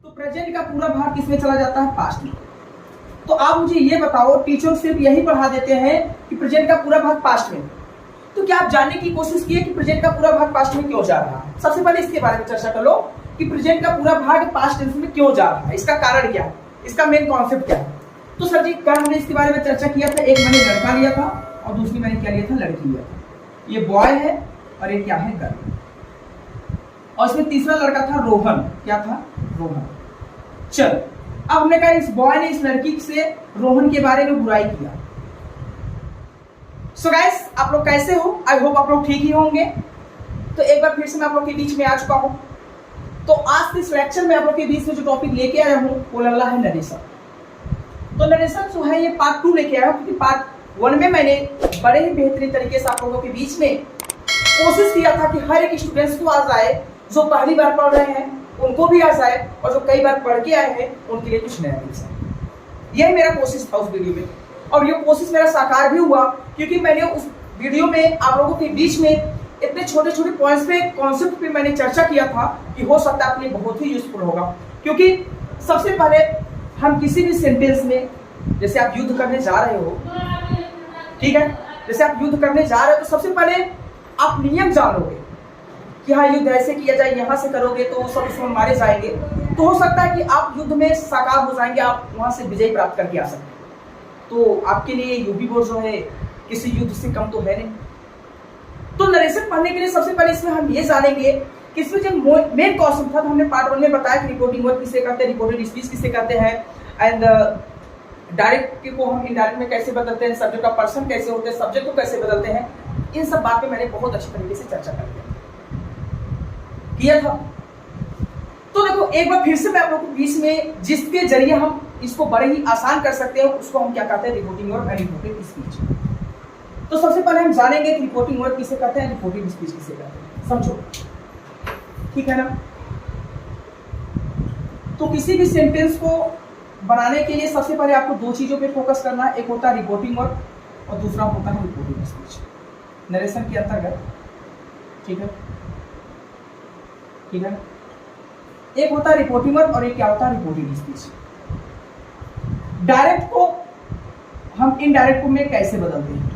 तो प्रेजेंट का पूरा भाग किसमें चला जाता है? पास्ट में। तो आप मुझे ये बताओ, टीचर सिर्फ यही पढ़ा देते हैं कि प्रेजेंट का पूरा भाग पास्ट में, तो क्या आप जानने की कोशिश किए कि प्रेजेंट का पूरा भाग पास्ट में क्यों जा रहा है? सबसे पहले इसके बारे में चर्चा कर लो कि प्रेजेंट का पूरा भाग पास्ट टेंस में क्यों जा रहा है, इसका कारण क्या है, इसका मेन कॉन्सेप्ट क्या है। तो सर जी क्या हमने इसके बारे में चर्चा किया था, एक मैंने लड़का लिया था और दूसरी मैंने क्या लिया था? लड़की लिया था। ये बॉय है और ये क्या है? गर्ल। और इसमें तीसरा लड़का था रोहन। क्या था? रोहन। चल अब हमने कहा इस बॉय ने इस लड़की से रोहन के बारे में बुराई किया। सो गाइस आप लोग कैसे हो? आई होप आप लोग ठीक ही होंगे। तो एक बार फिर से मैं आप लोग के बीच में आ चुका हूं। तो आज के इस लेक्चर में आप लोग के बीच में जो टॉपिक लेके आया हूं वो लग रहा है नरेशन। तो नरेशन जो है ये पार्ट 2 लेके आया हूं, क्योंकि पार्ट 1 में मैंने बड़े ही बेहतरीन तरीके से आप लोगों के बीच में कोशिश किया था कि हर एक स्टूडेंट्स को आ जाए, जो पहली बार पढ़ रहे हैं उनको भी आ जाए और जो कई बार पढ़ के आए हैं उनके लिए कुछ नया मिल जाए। यही मेरा कोशिश था उस वीडियो में, और ये कोशिश मेरा साकार भी हुआ, क्योंकि मैंने उस वीडियो में आप लोगों के बीच में इतने छोटे छोटे पॉइंट्स पे, कॉन्सेप्ट पे मैंने चर्चा किया था कि हो सकता है आपके लिए बहुत ही यूजफुल होगा। क्योंकि सबसे पहले हम किसी भी सेंटेंस में, जैसे आप युद्ध करने जा रहे हो, ठीक है, जैसे आप युद्ध करने जा रहे हो तो सबसे पहले आप नियम जान लोगे कि हाँ युद्ध ऐसे किया जाए, यहाँ से करोगे तो सब इसमें मारे जाएंगे, तो हो सकता है कि आप युद्ध में साकार हो जाएंगे, आप वहां से विजय प्राप्त करके आ सकते हैं। तो आपके लिए यूपी बोर्ड जो है किसी युद्ध से कम तो है नहीं। तो नरेशन पढ़ने के लिए सबसे पहले इसमें हम ये जानेंगे कि इसमें जो मेन कॉन्सेप्ट था, तो हमने पार्ट 1 में बताया कि रिपोर्टिंग वर्क किसे कहते हैं, रिपोर्टेड स्पीच किसे कहते हैं, एंड डायरेक्ट को हम इनडायरेक्ट में कैसे बदलते हैं, सब्जेक्ट का पर्सन कैसे होते हैं, सब्जेक्ट को कैसे बदलते हैं, इन सब बात पे मैंने बहुत अच्छी तरीके से चर्चा कर किया था। तो देखो एक बार फिर से मैं आप लोगों के बीच में जिसके जरिए हम इसको बड़े ही आसान कर सकते हैं उसको हम क्या कहते हैं? Reporting work and reported speech. तो सबसे पहले हम जानेंगे कि रिपोर्टिंग वर्क किसे कहते हैं, रिपोर्टेड स्पीच किसे कहते हैं, समझो, ठीक है ना। तो किसी भी सेंटेंस को बनाने के लिए सबसे पहले आपको दो चीजों पे फोकस करना है, एक होता है रिपोर्टिंग वर्क और दूसरा होता है रिपोर्टेड स्पीच, नरेशन के अंतर्गत, ठीक है, ठीक है। एक होता है रिपोर्टिंग वर्क और एक क्या होता है? Reported speech. डायरेक्ट को हम इनडायरेक्ट को में कैसे बदलते हैं,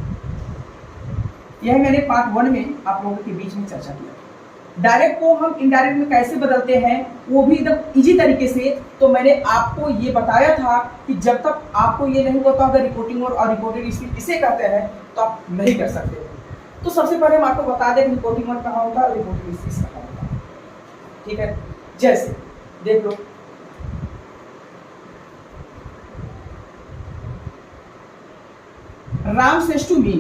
यह मैंने पार्ट 1 में आप लोगों के बीच में चर्चा किया। डायरेक्ट को हम इनडायरेक्ट में कैसे बदलते हैं वो भी एकदम इजी तरीके से। तो मैंने आपको ये बताया था कि जब तक आपको ये नहीं पता होगा रिपोर्टिंग वर्क और रिपोर्टेड स्पीच किसे कहते हैं तो आप नहीं कर सकते। तो सबसे पहले हम आपको बता दें रिपोर्टिंग वर्क कहाँ होता है और रिपोर्टेड स्पीच कहाँ होता है, ठीक है। जैसे देख लो, Ram says to me,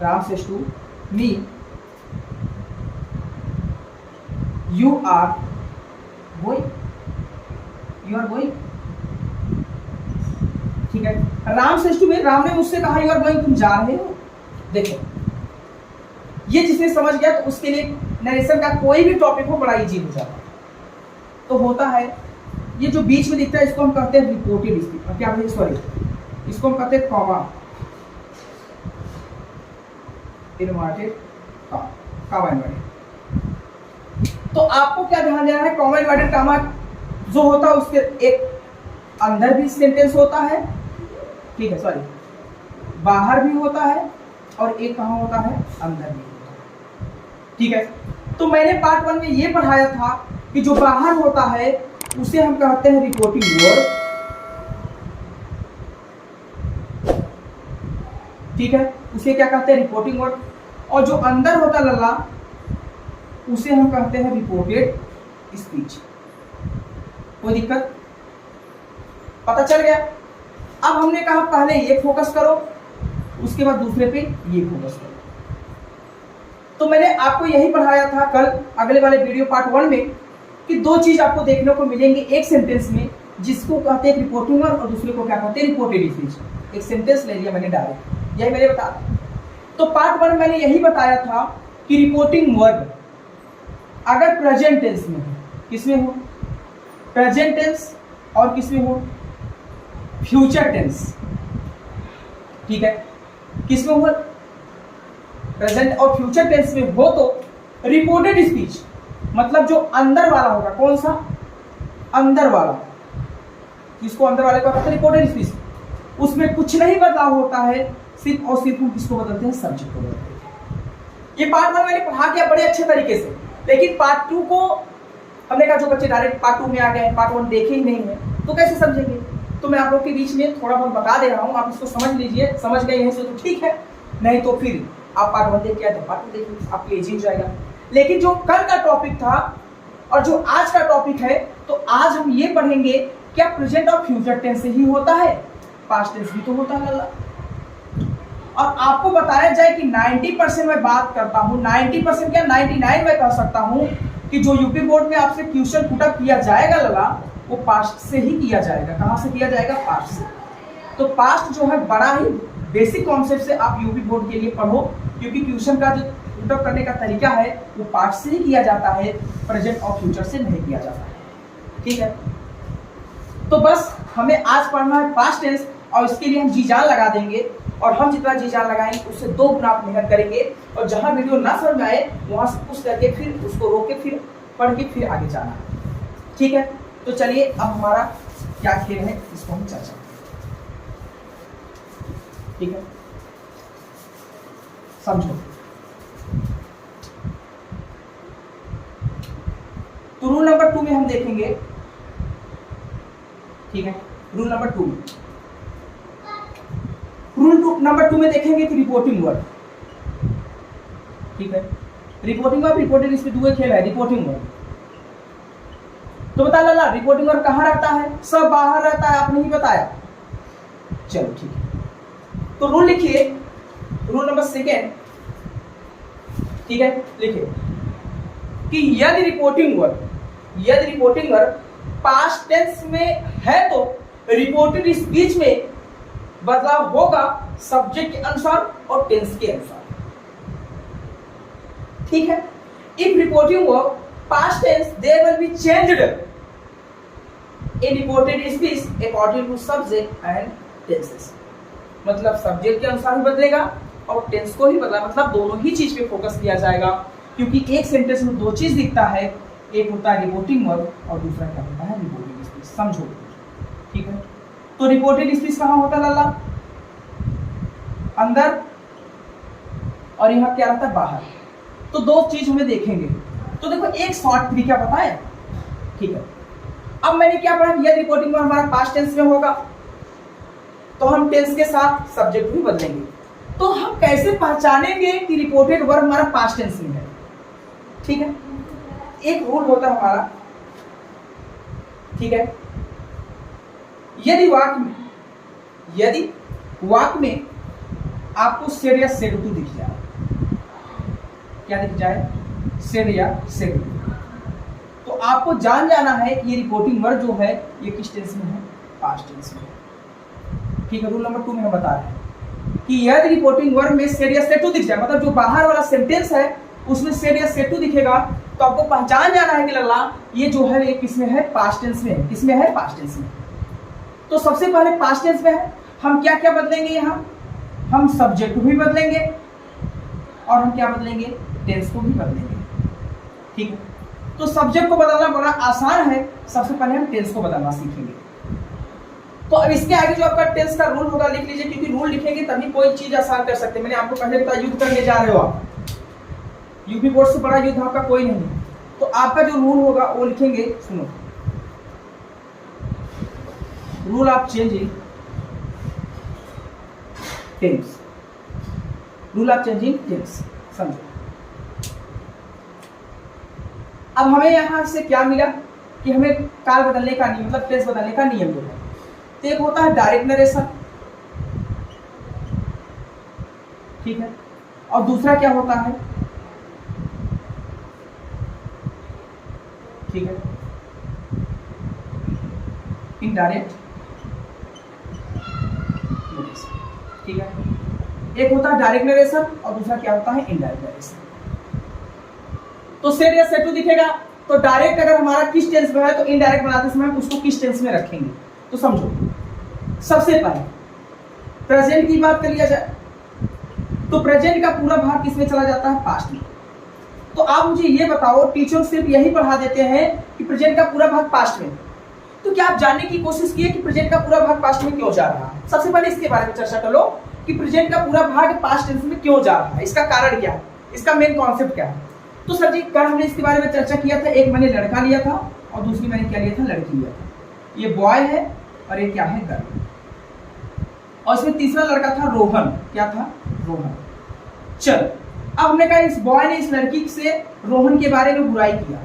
Ram says to me you are going, you are going, ठीक है। Ram says to me, Ram ने मुझसे कहा यू आर गोइंग, तुम जा रहे हो। देखो ये जिसने समझ गया तो उसके लिए नरेशन का कोई भी टॉपिक हो बड़ा इजी हो जाता है। तो होता है ये जो बीच में दिखता है इसको हम कहते हैं रिपोर्टेड स्पीच, क्या बोलते हैं, सॉरी इसको हम कहते हैं कॉमा, इनवर्टेड कॉमा इनवर्टेड। तो आपको क्या ध्यान देना है, कॉमा इनवर्टेड कॉमा जो होता है उसके एक अंदर भी सेंटेंस होता है, ठीक है, सॉरी बाहर भी होता है और एक कहाँ होता है? अंदर भी, ठीक है। तो मैंने पार्ट 1 में ये पढ़ाया था कि जो बाहर होता है उसे हम कहते हैं रिपोर्टिंग वर्क, ठीक है, उसे क्या कहते हैं? Reporting work. और जो अंदर होता लल्ला उसे हम कहते हैं रिपोर्टेड स्पीच। कोई दिक्कत? पता चल गया? अब हमने कहा पहले ये फोकस करो, उसके बाद दूसरे पे ये फोकस करो। तो मैंने आपको यही पढ़ाया था कल अगले वाले वीडियो पार्ट 1 में कि दो चीज आपको देखने को मिलेंगे एक सेंटेंस में, जिसको कहते हैं रिपोर्टिंग वर्क और दूसरे को क्या कहते हैं? Reported speech. एक सेंटेंस ले लिया मैंने डायरेक्ट, यही मैंने बताया। तो पार्ट 1 मैंने यही बताया था कि रिपोर्टिंग वर्क अगर प्रेजेंट टेंस में हो, किसमें हो? प्रेजेंट टेंस, और किसमें हो? फ्यूचर टेंस, ठीक है, किसमें हो? प्रेजेंट और फ्यूचर टेंस में हो तो रिपोर्टेड स्पीच, मतलब जो अंदर वाला होगा, कौन सा? अंदर वाला, जिसको अंदर वाले का कहते हैं रिपोर्टेड स्पीच, उसमें कुछ नहीं बदलाव होता है, सिर्फ और सिर्फ हम किसको बदलते हैं? सब्जेक्ट को बदलते हैं। ये पार्ट 1 मैंने पढ़ा किया बड़े अच्छे तरीके से, लेकिन पार्ट 2 को हमने कहा जो बच्चे डायरेक्ट पार्ट 2 में आ गए, पार्ट 1 देखे ही नहीं है, तो कैसे समझेंगे? तो मैं आप लोग के बीच में थोड़ा बहुत बता दे रहा हूँ, आप इसको समझ लीजिए, समझ गए हैं तो ठीक है, नहीं तो फिर आप पार्ट 1 देख के आए तो पार्ट 2 देखिए, आपके इजी हो जाएगा। लेकिन जो कल का टॉपिक था और जो आज का टॉपिक है, तो आज हम ये पढ़ेंगे क्या प्रेजेंट और फ्यूचर टेंस से ही होता है, पास्ट टेंस भी तो होता है लल्ला। और आपको बताया जाए कि 90% मैं बात करता हूं, 90% क्या 99 मैं कह सकता हूं कि जो यूपी बोर्ड में आपसे क्वेश्चन पुटअप किया जाएगा लल्ला, वो पास्ट से ही किया जाएगा। कहां से किया जाएगा? पास्ट से। तो पास्ट जो है बड़ा ही बेसिक कॉन्सेप्ट से आप यूपी बोर्ड के लिए पढ़ो, क्योंकि क्वेश्चन का जो पुटअप करने का तरीका है वो पास्ट से ही किया जाता है, प्रेजेंट और फ्यूचर से नहीं किया जाता है। ठीक है, तो बस हमें आज पढ़ना है पास्ट टेंस, और इसके लिए हम जी जान लगा देंगे, और हम जितना जी जान लगाएंगे उससे 2 गुना आप मेहनत करेंगे। और जहां वीडियो ना समझ आए वहां से पूछ करके फिर उसको रोक के फिर पढ़ के फिर आगे जाना है। ठीक है, तो चलिए अब हमारा क्या खेल है इसको हम चर्चा करें। ठीक है, समझो। तो रूल नंबर 2 में हम देखेंगे, ठीक है, रूल नंबर 2 में, रूल नंबर 2 में देखेंगे कि रिपोर्टिंग वर्ड। ठीक है, रिपोर्टिंग वर्ड, रिपोर्टेड स्पीच, 2 खेल है रिपोर्टिंग वर्ड। तो बता लाला रिपोर्टिंग वर्ड कहां रहता है? सब बाहर रहता है, आपने ही बताया। चलो ठीक है, तो रूल लिखिए, रूल नंबर 2, ठीक है, लिखिए कि यदि रिपोर्टिंग वर्ड पास्ट टेंस में है तो रिपोर्टेड स्पीच में बदलाव होगा सब्जेक्ट के अनुसार और टेंस के अनुसार। ठीक है, if reporting verb past tense there will be changed in reported speech according to subject and tenses. मतलब सब्जेक्ट के अनुसार ही बदलेगा और टेंस को ही बदला, मतलब दोनों ही चीज पे फोकस किया जाएगा, क्योंकि एक सेंटेंस में 2 चीज दिखता है, एक होता है रिपोर्टिंग वर्ब और दूसरा क्या होता है? Reported speech. समझो, ठीक है। तो रिपोर्टेड स्पीच कहां होता है लाला? अंदर, और यहाँ क्या रहता है? बाहर। तो 2 चीज हमें देखेंगे। तो देखो एक शॉर्ट तरीका पता है, ठीक है। अब मैंने क्या पढ़ा? यदि रिपोर्टिंग वर्ब हमारा पास्ट टेंस में होगा तो हम टेंस के साथ सब्जेक्ट भी बदलेंगे। तो हम कैसे पहचानेंगे कि रिपोर्टेड वर्ब हमारा पास्ट टेंस में है? ठीक है, एक रूल होता है हमारा, ठीक है। यदि वाक्य में आपको सेड या सेड टू दिख जाए, क्या दिख जाए? सेड या सेड टू, तो आपको जान जाना है कि ये रिपोर्टिंग वर्ब जो है ये किस टेंस में है? पास्ट टेंस में। ठीक है, रूल नंबर 2 में हम बता रहे हैं कि यदि रिपोर्टिंग वर्ब में सेड या सेड टू दिख जाए, मतलब जो बाहर वाला सेंटेंस है उसमें सेड या सेड टू दिखेगा, तो आपको पहचान जाना है कि लल्ला ये जो है ये किसमें है? पास्ट टेंस में है। किसमें है? पास्ट टेंस में। तो सबसे पहले पास्ट टेंस में है, हम क्या क्या बदलेंगे? यहाँ हम सब्जेक्ट को भी बदलेंगे और हम क्या बदलेंगे? टेंस को भी बदलेंगे। ठीक है, तो सब्जेक्ट को बदलना बड़ा आसान है, सबसे पहले हम टेंस को बदलना सीखेंगे। तो अब इसके आगे जो आपका टेंस का रूल होगा लिख लीजिए, क्योंकि रूल लिखेंगे तभी कोई चीज आसान कर सकते हैं। मैंने आपको पहले बताया युद्ध करने जा रहे हो आप, यूपी बोर्ड से बड़ा युद्ध आपका कोई नहीं है। तो आपका जो रूल होगा वो लिखेंगे, सुनो, rule of changing tense, rule of changing tense. समझो, अब हमें यहां से क्या मिला कि हमें काल बदलने का नियम, मतलब टेंस बदलने का नियम जो है, तो एक होता है डायरेक्ट नरेशन, ठीक है, और दूसरा क्या होता है? ठीक है, इनडायरेक्ट नरेशन। ठीक है, एक होता है डायरेक्ट नरेशन और दूसरा क्या होता है? Indirect narration. तो सेड या सेड टू दिखेगा, तो डायरेक्ट अगर हमारा किस टेंस में है तो इनडायरेक्ट बनाते समय हम उसको किस टेंस में रखेंगे। तो समझो, सबसे पहले प्रेजेंट की बात कर लिया जाए तो प्रेजेंट का पूरा भाग किसमें चला जाता है? पास्ट में। तो आप मुझे ये बताओ, टीचर सिर्फ यही पढ़ा देते हैं कि प्रेजेंट का पूरा भाग पास्ट में, तो क्या आप जानने की कोशिश किए कि प्रेजेंट का पूरा भाग पास्ट में क्यों जा रहा है? सबसे पहले इसके बारे में चर्चा कर लो कि प्रेजेंट का पूरा भाग पास्ट टेंस में क्यों जा रहा है, इसका कारण क्या है, इसका मेन कॉन्सेप्ट क्या है। तो सर जी कल हमने इसके बारे में चर्चा किया था, एक मैंने लड़का लिया था और दूसरी मैंने क्या लिया था, लड़की लिया था। ये बॉय है और ये क्या है, गर्ल। और इसमें तीसरा लड़का था रोहन, क्या था, रोहन। चल अब हमने कहा इस बॉय ने इस लड़की से रोहन के बारे में बुराई किया,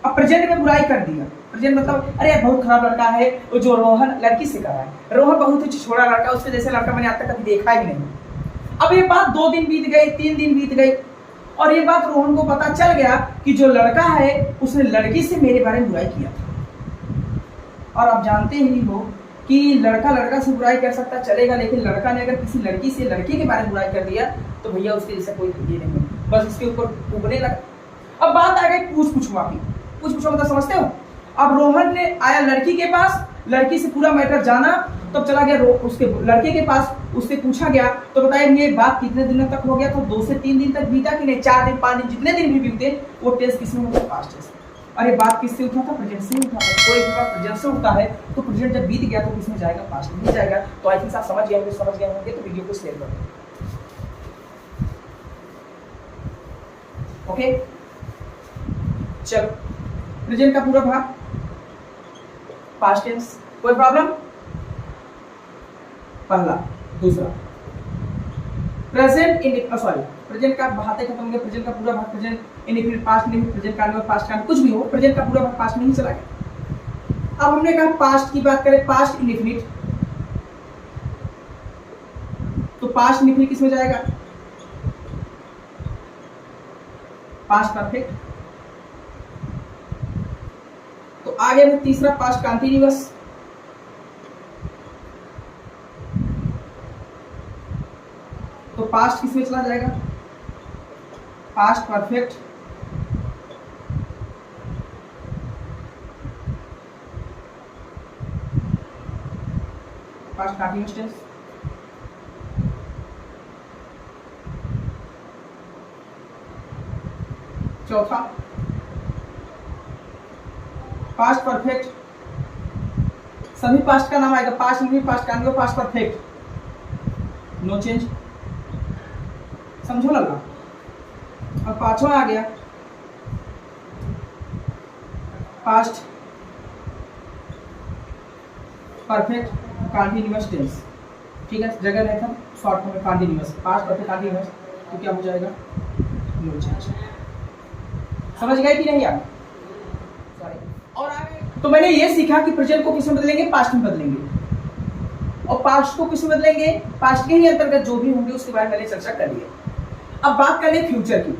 अब प्रेजेंट में बुराई कर दिया। प्रेजेंट मतलब अरे बहुत खराब लड़का है वो जो रोहन लड़की से कर रहा है, रोहन बहुत ही छोटा लड़का, उसके जैसे लड़का मैंने आज तक कभी देखा ही नहीं। अब ये बात 2 दिन बीत गए, 3 दिन बीत गए और ये बात रोहन को पता चल गया कि जो लड़का है उसने लड़की से मेरे बारे में बुराई किया था। और आप जानते ही हो कि लड़का लड़का से बुराई कर सकता चलेगा, लेकिन लड़का ने अगर किसी लड़की से लड़के के बारे में बुराई कर दिया तो भैया उसके जैसा कोई ये नहीं, बस इसके ऊपर उगने लगा। अब बात आ गई पूछ मतलब समझते हो। अब रोहन ने आया लड़की के पास, लड़की से पूरा मैटर जाना, तब चला गया उसके लड़के के पास, उससे पूछा गया तो बताया ये बात कितने दिनों तक हो गया, तो 2 से 3 दिन तक बीता कि नहीं, 4 दिन 5 दिन जितने दिन भी बीते वो टेंस किसमें होता, पास्ट टेंस। अरे बात किससे उठा था, प्रेजेंट से उठा था। कोई भी बात प्रेजेंट से उठता है तो प्रेजेंट जब बीत गया तो किसमें जाएगा, पास्ट में जाएगा। तो आई थिंक आप समझ गए होंगे तो वीडियो को शेयर कर दो। ओके चलो, प्रेजेंट का पूरा भाग पास्ट टेंस, कोई प्रॉब्लम। पहला, दूसरा प्रेजेंट इन सॉरी प्रेजेंट का बातें खत्म हो गया, प्रेजेंट का पूरा भाग प्रेजेंट इंडिफिनिट पास्ट नहीं, प्रेजेंट का पास्ट का कुछ भी हो, प्रेजेंट का पूरा भाग पास्ट में ही चला गया। अब हमने कहा पास्ट की बात करें, पास्ट इंडिफिनिट, तो पास्ट इंडिफिनिट किसमें जाएगा, पास्ट परफेक्ट। तो आगे में तीसरा पास्ट कंटीन्यूअस, तो पास्ट किसमें चला जाएगा, past perfect. Past continuous tense, चौथा पास्ट परफेक्ट, सभी पास्ट का नाम आएगा, पास्ट में भी past continuous, past perfect, no change, समझो लगा। और पांचवा आ गया पास्ट परफेक्ट कंटीन्यूअस टेंस, ठीक है, जगह नहीं था शॉर्ट फॉर्म में कंटीन्यूअस, पास्ट परफेक्ट कंटीन्यूअस, तो क्या हो जाएगा, नो चेंज। समझ गए कि नहीं आप, सॉरी। और आगे तो मैंने ये सीखा कि प्रेजेंट को किसमें बदलेंगे, पास्ट में बदलेंगे, और पास्ट को किसमें बदलेंगे, पास्ट के ही अंतर्गत जो भी होंगे उसके बारे में मैंने चर्चा कर ली है। अब बात कर ले फ्यूचर की,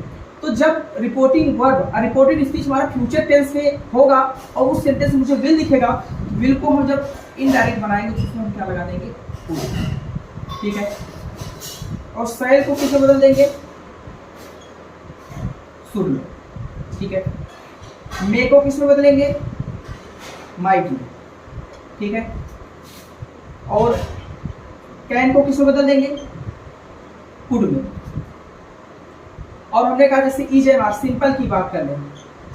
तो जब रिपोर्टिंग वर्ब रिपोर्टेड स्पीच हमारा फ्यूचर टेंस में होगा और उस सेंटेंस में मुझे विल दिखेगा, विल को हम जब इनडायरेक्ट बनाएंगे तो उसमें हम क्या लगा देंगे, ठीक है। और शैल को किसमें बदल देंगे, शुड में, ठीक है। मे को किसमें बदलेंगे, माइट में, ठीक है। और कैन को किसमें बदल देंगे, कुड में। और हमने कहा जैसे इज एंड आर, सिंपल की बात कर लें,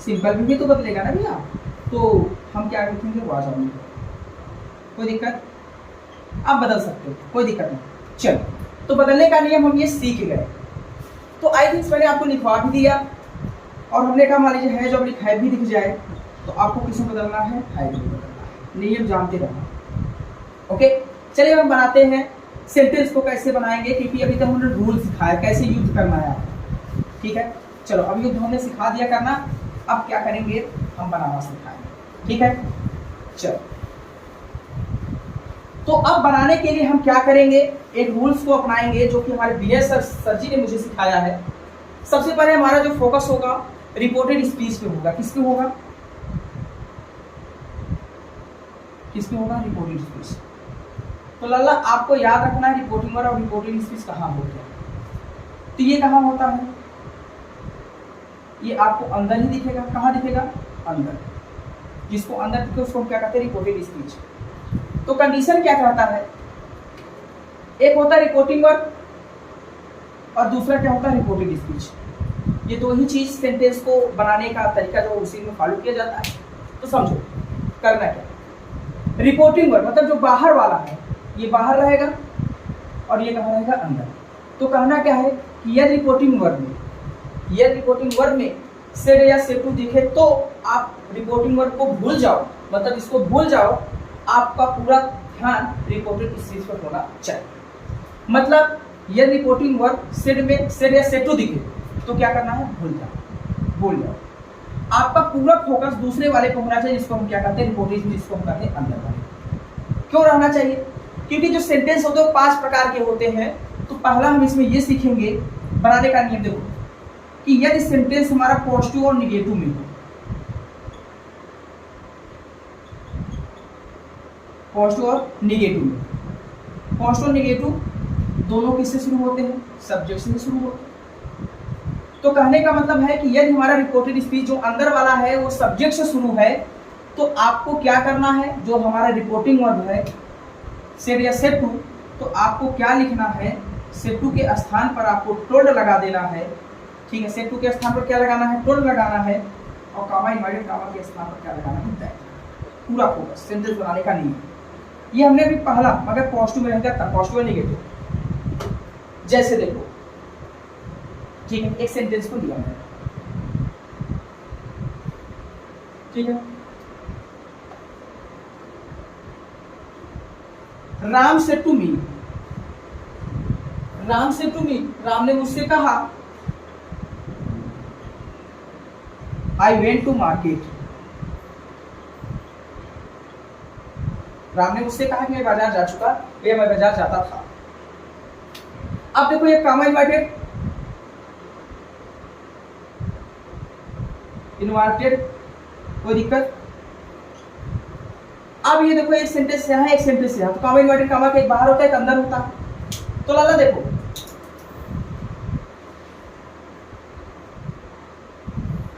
सिंपल भी तो बदलेगा ना भैया, तो हम क्या लिखेंगे, वाज ऑन, कोई दिक्कत, आप बदल सकते हो, कोई दिक्कत नहीं। चलो, तो बदलने का नियम हम ये सीख गए। तो आई थिंक मैंने आपको लिखवा भी दिया और हमने कहा मान लीजिए है जब है भी दिख जाए तो आपको किसमें बदलना है, है भी बदलना है, नियम जानते रहना। ओके चलिए हम बनाते हैं सेंटेंस को कैसे बनाएंगे, क्योंकि अभी तक हमने रूल सिखाया कैसे यूज करना है, ठीक है। चलो अब युद्ध हमने सिखा दिया करना, अब क्या करेंगे, हम बनाना सिखाएंगे, ठीक है। चलो तो अब बनाने के लिए हम क्या करेंगे, एक रूल्स को अपनाएंगे जो कि हमारे विनय सर जी ने मुझे सिखाया है। सबसे पहले हमारा जो फोकस होगा रिपोर्टेड स्पीच पे होगा, किस पे होगा, किस पे होगा, रिपोर्टेड स्पीच। तो लल्ला आपको याद रखना है रिपोर्टिंग वर्ड और रिपोर्टेड स्पीच कहाँ होते हैं। तो ये कहाँ होता है, ये आपको अंदर ही दिखेगा, कहाँ दिखेगा, अंदर, जिसको अंदर दिखे उसको हम क्या कहते हैं, रिपोर्टेड स्पीच। तो कंडीशन क्या कहता है, एक होता है रिपोर्टिंग वर्ब और दूसरा क्या होता है रिपोर्टेड स्पीच। ये दो ही चीज सेंटेंस को बनाने का तरीका जो उसी में फॉलो किया जाता है। तो समझो करना क्या, रिपोर्टिंग वर्ड मतलब जो बाहर वाला है ये बाहर रहेगा और ये कहाँ रहेगा अंदर। तो कहना क्या है कि यदि रिपोर्टिंग वर्ड में सेड या सेड टू दिखे तो आप रिपोर्टिंग वर्ड को भूल जाओ, मतलब इसको भूल जाओ, आपका पूरा ध्यान रिपोर्टेड स्पीच पर होना चाहिए। मतलब यदि रिपोर्टिंग वर्ड सेड में सेड या सेड टू दिखे तो क्या करना है, भूल जाओ। आपका पूरा फोकस दूसरे वाले पे होना चाहिए, जिसको हम क्या कहते हैं रिपोर्टेड, जिसको हम कहते हैं अंदर वाले। क्यों रहना चाहिए, क्योंकि जो सेंटेंस होते हैं 5 प्रकार के होते हैं। तो पहला हम इसमें ये सीखेंगे बनाने का नियम, देखो कि यदि सेंटेंस हमारा पॉजिटिव और निगेटिव में हो, पॉजिटिव और निगेटिव दोनों किससे शुरू होते हैं, सब्जेक्ट से शुरू होते हैं। तो कहने का मतलब है कि यदि हमारा रिपोर्टेड स्पीच जो अंदर वाला है वो सब्जेक्ट से शुरू है तो आपको क्या करना है, जो हमारा रिपोर्टिंग वर्ड है सेड या सेड टू, तो आपको क्या लिखना है, सेड टू के स्थान पर आपको टोल्ड लगा देना है। ठीक है, सेड टू के स्थान पर क्या लगाना है, टोल्ड लगाना है, और कामा इन्वर्टेड कामा के स्थान पर क्या लगाना है, दैट। पूरा फोकस सेंटेंस बनाने का नहीं है। ये हमने अभी पहला, मगर पॉजिटिव में रहेगा तब, पॉजिटिव और निगेटिव। जैसे देखो, ठीक है, एक सेंटेंस को लिया मैंने, ठीक है, राम से टू मी, राम ने मुझसे कहा I went to market. Ram ने मुझसे कहा कि मैं बाजार जा चुका या मैं बाजार जाता था। अब देखो ये कामा इन्वर्टेड, कोई दिक्कत। अब ये देखो एक सेंटेंस यहाँ है, एक सेंटेंस यहाँ, तो कामा इन्वर्टेड कामा के एक बाहर होता है, एक अंदर होता है। तो लाला देखो,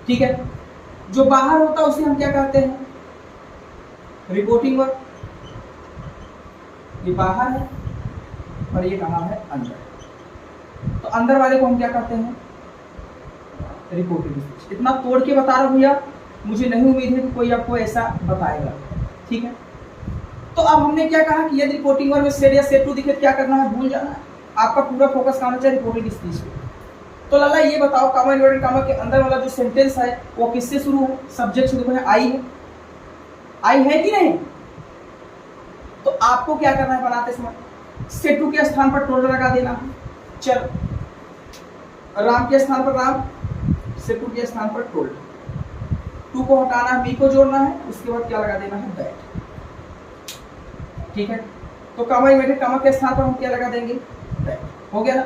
ठीक है, जो बाहर होता है उसे हम क्या कहते हैं, रिपोर्टिंग वर्ड। ये बाहर है और ये कहाँ है, अंदर। तो अंदर वाले को हम क्या कहते हैं, रिपोर्टेड स्पीच। इतना तोड़ के बता रहा हूं भैया, मुझे नहीं उम्मीद है कि कोई आपको ऐसा बताएगा। ठीक है, तो अब हमने क्या कहा कि यदि रिपोर्टिंग वर्ड में सेड या सेड टू दिखे क्या करना है, भूल जाना है। आपका पूरा फोकस कहाँ चाहिए, रिपोर्टेड स्पीच पे। तो लाला ये बताओ, कामा इन्वर्टेड कामा के अंदर वाला जो सेंटेंस है वो किससे शुरू है, सब्जेक्ट से। देखो है आई है, आई है कि नहीं। तो आपको क्या करना है बनाते समय, सेड टू के स्थान पर टोल्ड लगा देना है। चलो, राम के स्थान पर राम, सेड टू के स्थान पर टोल्ड। टू को हटाना है, मी को जोड़ना है, उसके बाद क्या लगा देना है, दैट। ठीक है, तो कामा इन्वर्टेड कामा के स्थान पर हम क्या लगा देंगे, दैट। हो गया ना।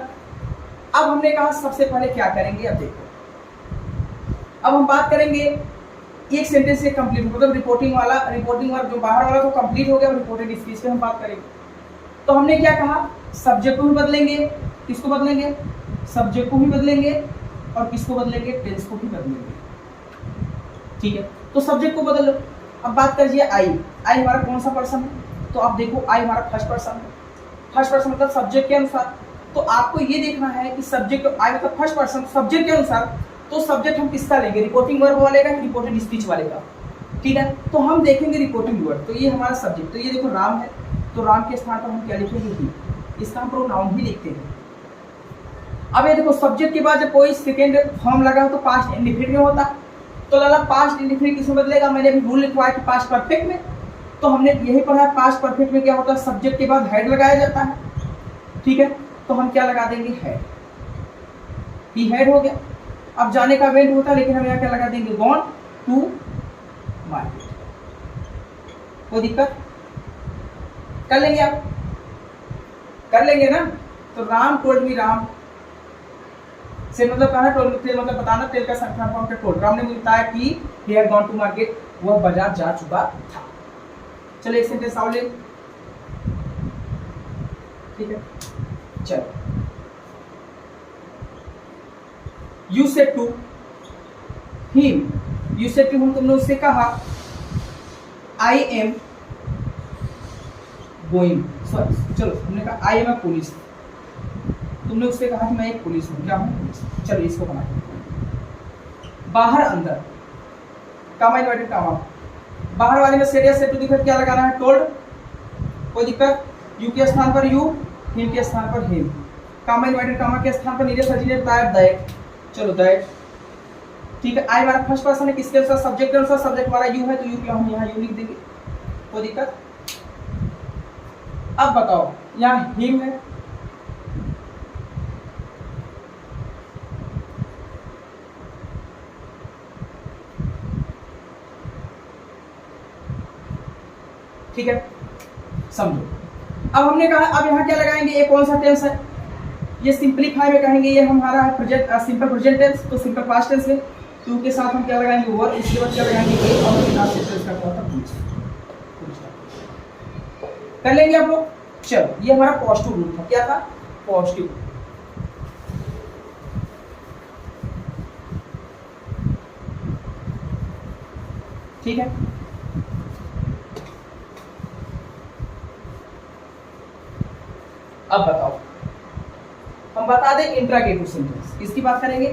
अब हमने कहा सबसे पहले क्या करेंगे, अब देखो, अब हम बात करेंगे एक सेंटेंस से कंप्लीट, मतलब रिपोर्टिंग वर्ड जो बाहर वाला तो कंप्लीट हो गया, रिपोर्टेड स्पीच पे हम बात करेंगे। तो हमने क्या कहा, सब्जेक्ट को भी बदलेंगे, किसको बदलेंगे, सब्जेक्ट को भी बदलेंगे, और किसको बदलेंगे, टेंस को भी बदलेंगे। ठीक है, तो सब्जेक्ट को बदल लो। अब बात करिए आई हमारा कौन सा पर्सन है, तो आप देखो आई हमारा फर्स्ट पर्सन है। फर्स्ट पर्सन मतलब सब्जेक्ट के अनुसार। तो आपको ये देखना है कि सब्जेक्ट आई मतलब फर्स्ट पर्सन, सब्जेक्ट के अनुसार। तो सब्जेक्ट हम किसका लेंगे, रिपोर्टिंग वर्ब वाले का, रिपोर्टेड स्पीच वाले का। ठीक है, तो हम देखेंगे रिपोर्टिंग वर्ब। तो ये हमारा सब्जेक्ट, तो ये देखो राम है, तो राम के स्थान पर हम क्या लिखेंगे, ही। इसका हम प्रोनाउन ही लिखते हैं। अब ये देखो, सब्जेक्ट के बाद जब कोई सेकेंड फॉर्म लगा तो पास्ट इंडिफिनिट में होता। तो लाला पास्ट इंडिफिनिट किसमें बदलेगा, मैंने अभी रूल लिखवाया कि पास्ट परफेक्ट में। तो हमने यही पढ़ा, पास्ट परफेक्ट में क्या होता है, सब्जेक्ट के बाद हेड लगाया जाता है। ठीक है, तो हम क्या लगा देंगे, हेड। ही हेड हो गया। अब जाने का वेंट होता है, लेकिन हम यहाँ क्या लगा देंगे, गॉन टू मार्केट। कोई दिक्कत, कर लेंगे आप, कर लेंगे ना। तो राम टोल्ड मी, राम से मतलब कहा, टोल्ड तेल मतलब बताना, तेल का संख्या फॉर्म के टोल्ड। राम ने मुझे बताया कि he had gone to market, वह बाजार जा चुका था। चलो एक सेंटेंस और ले, ठीक है। चलो, you said to him, you said to him, तुमने उससे कहा आई एम गोइंग, सॉरी चलो हमने कहा आई एम ए पुलिस। तुमने उससे कहा कि मैं एक पुलिस हूँ, क्या हूँ पुलिस। चलो इसको बना बाहर अंदर, कामा इन्वर्टेड कामा, बाहर वाले में सेड या सेड टू दिक्कत क्या लगाना है, टोल्ड, कोई दिक्कत, यू के स्थान पर यू, हिम के स्थान पर हिम, कामा इन्वर्टेड कामा के स्थान पर नीरज सर जी ने बताया दैट, चलो दैट, ठीक है। आई हमारा फर्स्ट पर्सन है, किसके अनुसार, सब्जेक्ट के अनुसार, सब्जेक्ट हमारा यू है तो यू क्या हम यहाँ यू लिख देंगे, कोई दिक्कत। अब बताओ यहाँ हिम है, ठीक है, समझो। अब हमने कहा अब यहाँ क्या लगाएंगे, ये कौन सा टेंस है, ये सिंपलीफाई में कहेंगे, ये हमारा है प्रेजेंट, सिंपल प्रेजेंट टेंस, तो सिंपल पास्ट टेंस है, टू के साथ हम क्या लगाएंगे वर, इसके बाद क्या लगाएंगे ए, और इसके साथ से इसका क्या होता है कर लेंगे आप लोग। चलो ये हमारा पॉजिटिव रूल था, क्या था पॉजिटिव, ठीक है। अब बताओ हम बता दें इंट्रागेटिव सेंटेंस, किसकी बात करेंगे,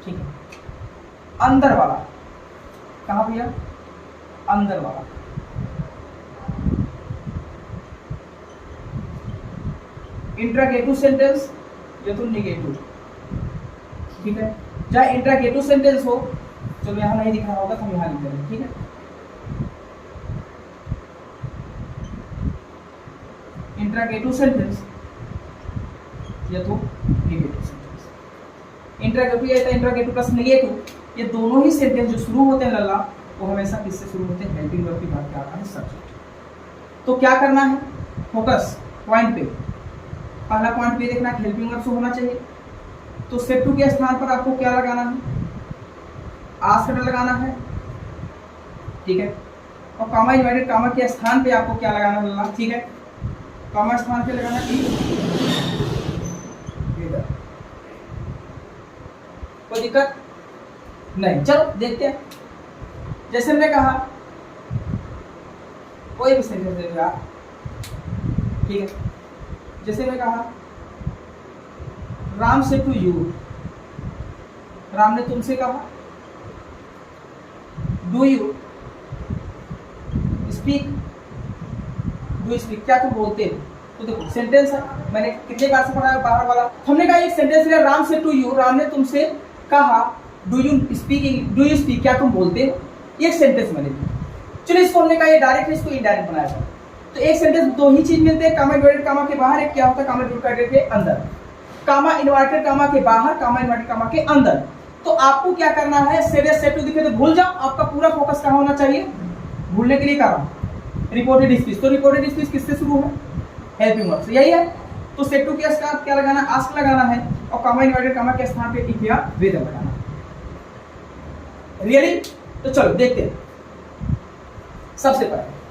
ठीक है, अंदर वाला, कहां भैया, अंदर वाला, इंट्रागेटिव सेंटेंस या तो निगेटिव, ठीक है। जहां इंट्रागेटिव सेंटेंस हो, चलो यहां नहीं दिख रहा होगा तो हम यहां लिख देंगे, ठीक है। इंट्रागेटिव सेंटेंस या तो निगेटिव सेंटेंस, इंट्रागेटिव या इंट्रागेटिव प्लस निगेटिव, ये दोनों ही सेंटेंस जो शुरू होते हैं लल्ला, वो हमेशा किससे शुरू होते हैं, हेल्पिंग वर्ब की बात क्या आता है, सब्जेक्ट। तो क्या करना है, फोकस पॉइंट पे, पहला पॉइंट पे देखना हेल्पिंग वर्ब से होना चाहिए, तो सेट टू के स्थान पर आपको क्या लगाना है, आस्क्ड लगाना है, ठीक है। और कामा इन्वर्टेड कामा के स्थान पे आपको क्या लगाना है लल्ला, ठीक है, कामा स्थान पे लगाना है, कोई दिक्कत नहीं। चलो देखते हैं, जैसे मैंने कहा कोई भी सेंटेंस दे दो यार, ठीक है। जैसे मैं कहा राम से टू यू, राम ने तुमसे कहा, do you speak, do speak क्या तुम बोलते हो, तो देखो सेंटेंस है, मैंने कितने बार से पढ़ा है बाहर वाला, हमने कहा एक सेंटेंस है राम से टू यू, राम ने तुमसे कहा, डू यू स्पीक क्या तुम बोलते हो, एक सेंटेंस मैंने दी। चलो इसको हमने कहा ये डायरेक्ट है, इसको इनडायरेक्ट बनाया जाए, तो एक सेंटेंस दो ही चीज मिलते हैं, कामा इन्वर्टेड कामा के बाहर, एक क्या होता है कामा इन्वर्टेड के अंदर, कामा इन्वर्टेड कामा के बाहर, कामा इन्वर्टेड कामा के अंदर। तो आपको क्या करना है, सेड या सेड टू दिखे तो भूल जाओ, आपका पूरा फोकस कहाँ होना चाहिए, भूलने के लिए कारण रिपोर्टेड स्पीच, तो रिपोर्टेड स्पीच किससे शुरू है, हेल्पिंग वर्ब से, यही है। तो सेड टू के स्थान क्या लगाना, आस्क लगाना है, और कामा इन्वर्टेड कामा के स्थान पे इफ या वेदर लगाना है, रियली। तो चलो देखते हैं, सबसे पहले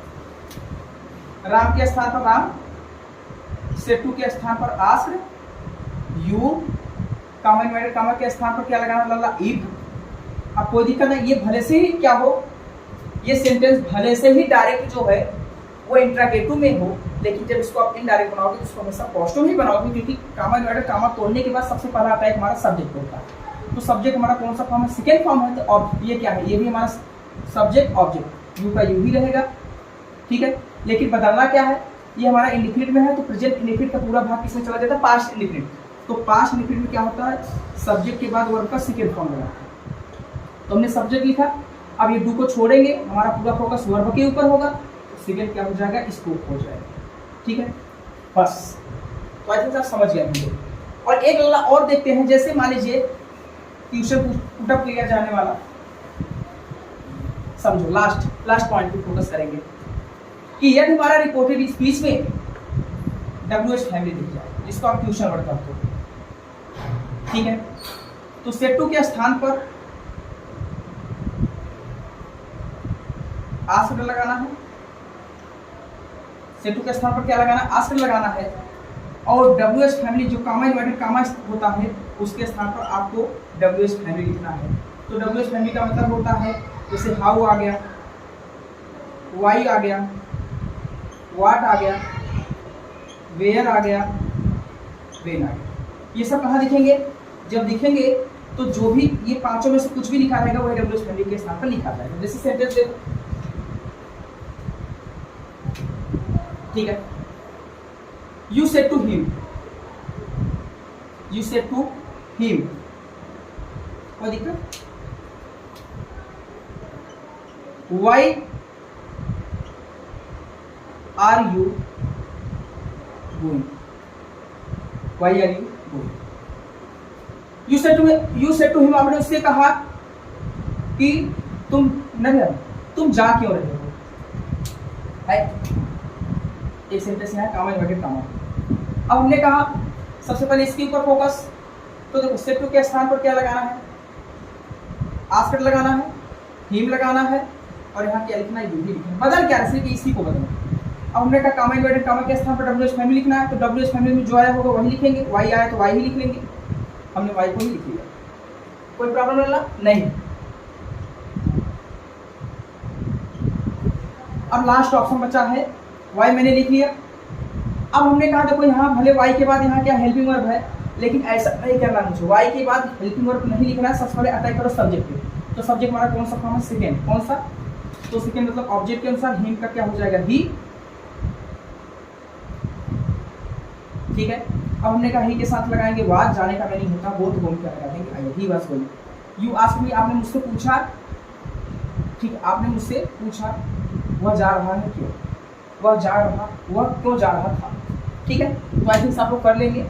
राम के स्थान पर राम, सेड टू के स्थान पर ask, you, comma inverted comma के स्थान पर क्या लगाना लल्ला, इफ। अब कोई दिक्कत नहीं, ये भले से ही क्या हो, ये सेंटेंस भले से ही डायरेक्ट जो है वो इंट्रागेटिव में हो, लेकिन जब इसको आप इनडायरेक्ट बनाओगे तो इसको हमेशा पॉजिटिव ही बनाओगे, क्योंकि कामा इन्वर्टेड कामा तोड़ने के बाद सबसे पहला आता है हमारा सब्जेक्ट होता है। तो सब्जेक्ट हमारा कौन सा फॉर्म है, सेकेंड फॉर्म है, तो ये क्या है, ये भी हमारा सब्जेक्ट ऑब्जेक्ट, यू का यू ही रहेगा, ठीक है। लेकिन बदलना क्या है, ये हमारा इंडिफिनिट में है, तो प्रेजेंट इंडिफिनिट का पूरा भाग किसमें चला जाता है, पास्ट इंडिफिनिट। तो पास्ट इंडिफिनिट में क्या होता है, सब्जेक्ट के बाद वर्ब का सेकेंड फॉर्म लगाता है। तो हमने सब्जेक्ट लिखा, अब ये डू को छोड़ेंगे, हमारा पूरा फोकस वर्ब के ऊपर होगा, तो सेकेंड क्या हो जाएगा, स्कोप हो जाएगा, ठीक है, बस। तो आई थिंक आप समझ गए मुझे। और एक और देखते हैं, जैसे मान लीजिए ट्यूशन पुटअप किया जाने वाला, समझो लास्ट पॉइंट पे फोकस करेंगे कि यदि हमारा रिपोर्टेड स्पीच में WH फैमिली दिख जाए, जिसको आप ट्यूशन वर्ड करते हो, ठीक है, तो सेट टू के स्थान पर आस्क्ड लगाना है, सेट टू के स्थान पर क्या लगाना है, आस्क्ड लगाना है, और WH फैमिली जो कामा इन्वर्टेड कामा होता है उसके स्थान पर आपको WH फैमिली लिखना है। तो WH फैमिली का मतलब होता है जैसे हाउ आ गया, वाई आ गया, व्हाट आ गया, वेयर आ गया, वेरी नाइस। ये सब कहाँ दिखेंगे? जब दिखेंगे तो जो भी ये पांचों में से कुछ भी लिखा रहेगा वही डब्ल्यूएच फैमिली के स्थान पर लिखा जाएगा। जैसे सेंटेंस देखो, ठीक है। You said to him, you said to him, कोई दिक्कत? Why are you going, why are you going. You said to him, आपने उससे कहा कि तुम जा क्यों रहे हो, है एक सेंटेंस यहाँ कॉमा इन्वर्टेड कॉमा। अब हमने कहा सबसे पहले इसके ऊपर फोकस, तो देखो सेड टू के स्थान पर क्या लगाना है? आस्क्ड लगाना है, हिम लगाना है, और यहाँ क्या लिखना है? यू ही लिखना। बदल क्या है? सिर्फ इसी को बदलना। अब हमने कहा कॉमा इन्वर्टेड कॉमा के स्थान पर डब्ल्यूएच फैमिली लिखना है, तो डब्ल्यूएच फैमिली में जो आया होगा वही लिखेंगे, वाई आया तो वाई ही लिख लेंगे। हमने वाई को ही लिख लिया, कोई प्रॉब्लम नहीं। अब लास्ट ऑप्शन बचा है वाई, मैंने लिख लिया। अब हमने कहा देखो यहाँ भले वाई के बाद यहाँ क्या हेल्पिंग वर्ब है, लेकिन ऐसा नहीं करना मुझे, वाई के बाद हेल्पिंग वर्ब नहीं लिखना है। सबसे पहले अटैक करो सब्जेक्ट पे, तो सब्जेक्ट हमारा कौन सा फॉर्म है? सेकेंड। कौन सा? तो सेकेंड मतलब ऑब्जेक्ट के अनुसार हिम का क्या हो जाएगा? ही, ठीक है। अब हमने कहा ही के साथ लगाएंगे वाज, जाने का नहीं होता, वो तो घूम के लगा देंगे I, he was going. You asked me, आपने मुझसे पूछा, ठीक है, आपने मुझसे पूछा वह जा रहा है क्यों, वह क्यों जा रहा था, ठीक है। तो आई थिंक आप लोग कर लेंगे।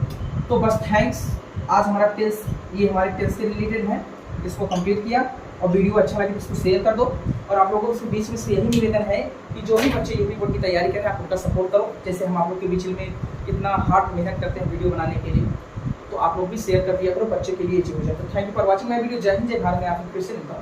तो बस थैंक्स, आज हमारा टेस्ट ये हमारे टेस्ट से रिलेटेड है, इसको कंप्लीट किया। और वीडियो अच्छा लगे तो इसको शेयर कर दो। और आप लोगों के बीच में से यही निवेदन है कि जो भी बच्चे यूपी बोर्ड की तैयारी कर रहे हैं आप उनका सपोर्ट करो, जैसे हम आप लोग के बीच में इतना हार्ड मेहनत करते हैं वीडियो बनाने के लिए, तो आप लोग भी शेयर कर दिया करो, बच्चे के लिए चीज हो जाए। तो thank you for watching my video. जय हिंद, जय भारत में आप फिर से मिलता हूँ।